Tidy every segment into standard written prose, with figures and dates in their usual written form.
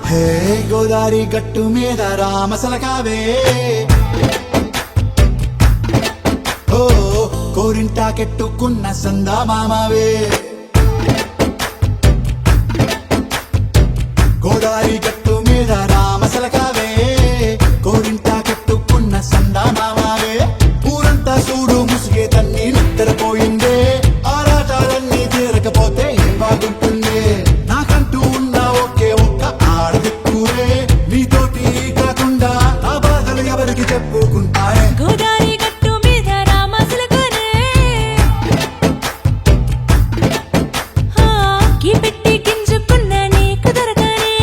హే గోదారి గట్టు మీద రామసలకావే ఓ కోరింటాకెట్టుకున్న సందా మామవే గోదారి గట్టు మీద రామసలకావే కోరింటాకెట్టుకున్న సందా మామవే ఊరంతా చూడు ముసిగే తన్ని నిద్రపోయిందే ఆరాటాలన్నీ తీరకపోతే ఏం బాగుంటుందే నాకంటూ ఉన్న ఒకే ఒక్క ఆడదిక్కురే నీతోటి కాకుండా నా బాధలు ఎవరికి చెప్పుకుంటారే గోదారి గట్టు మీద రామసలకానే పెట్టి గింజుకున్న నీకు దొరకనే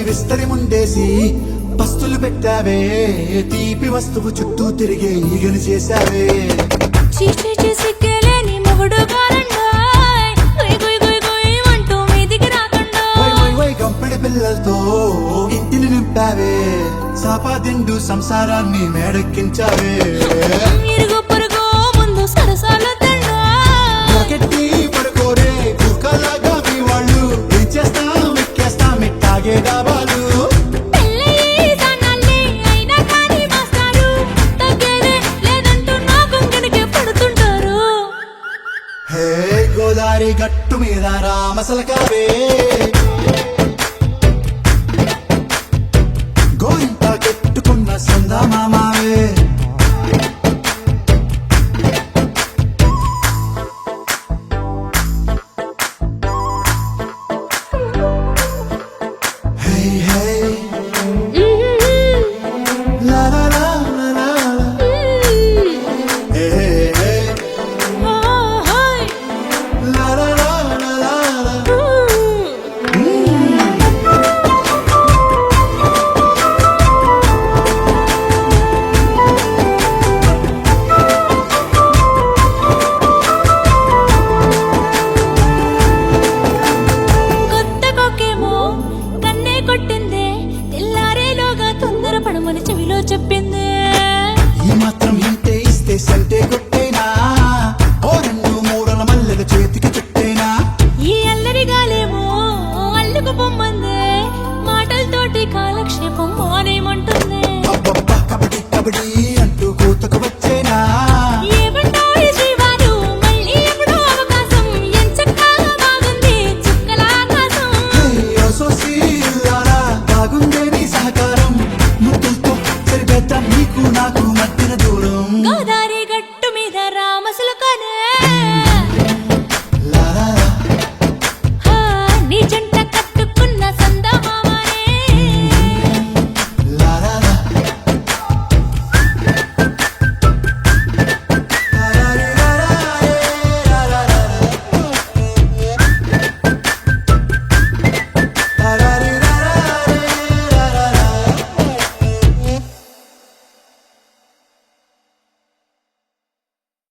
విస్తరి ముందేసి పస్తులు పెట్టావే తీపి వస్తువు చుట్టూ తిరిగే ఈగలు చేశావే చీచి చేసి కేలేని మొగుడు కారండాయ్ గుయ్ గుయ్ గుయ్ గుయ్ అంటూ మీదికి రాకుండా వై గంపెడి పిల్లలతో ఇంటిని నింపావే సాపాదిండు సంసారాన్ని మేడెక్కించావే ఇరుగు పొరుగు ముందు సరసాలు తండా మొకెట్టి పడుకోరే కుక్కలాగా మీ వాళ్ళు ఏం చేస్తాం ఎక్కేస్తాం ఎట్టాగే డాబాలు పెళ్ళయి దానాల్ని అయినా కానీ మాస్తారు తగ్గేదే లేదంటూ నా కొంగనికి పడుతుంటారు హే గోదారి గట్టు మీద రామసలకావే గోరింట కెట్టుకున్న సందా మామావే హే హే లా లా లా లా లా లా. హే హే హాయ్ లా లా లా లా లా లా. కొత్త కొక్కేమో కన్నే కొట్టిందే తెల్లారేలోగా తొందర పడమని చెవిలో చెప్పిందే ఈ మాత్రం హింటే ఇస్తే సంటే కొట్టేనా ఓ రెండు మూడల మల్లెల చేతికి చుట్టేనా ఈ అల్లరి గాలేమో అల్లుకు పొమ్మందే మాటలతోటి కాలక్షేపం మానేమంటుంది అబ్బబ్బా కబడ్డీ కబడ్డీ అంటూ కూతకు వచ్చేనా ఏమంటావు ఈ జీవాలు మళ్ళీ ఎప్పుడో అవకాశం ఎంచక్కా బాగుంది చుక్కల ఆకాశం హే సోసి లారా బాగుందే నీ సహకారం ముద్దులతో సరిపెద్ద నీకు నాకు మధ్యన దూరం గోదారి గట్టు మీద రామసలకానే లా లా లా. నీ జంట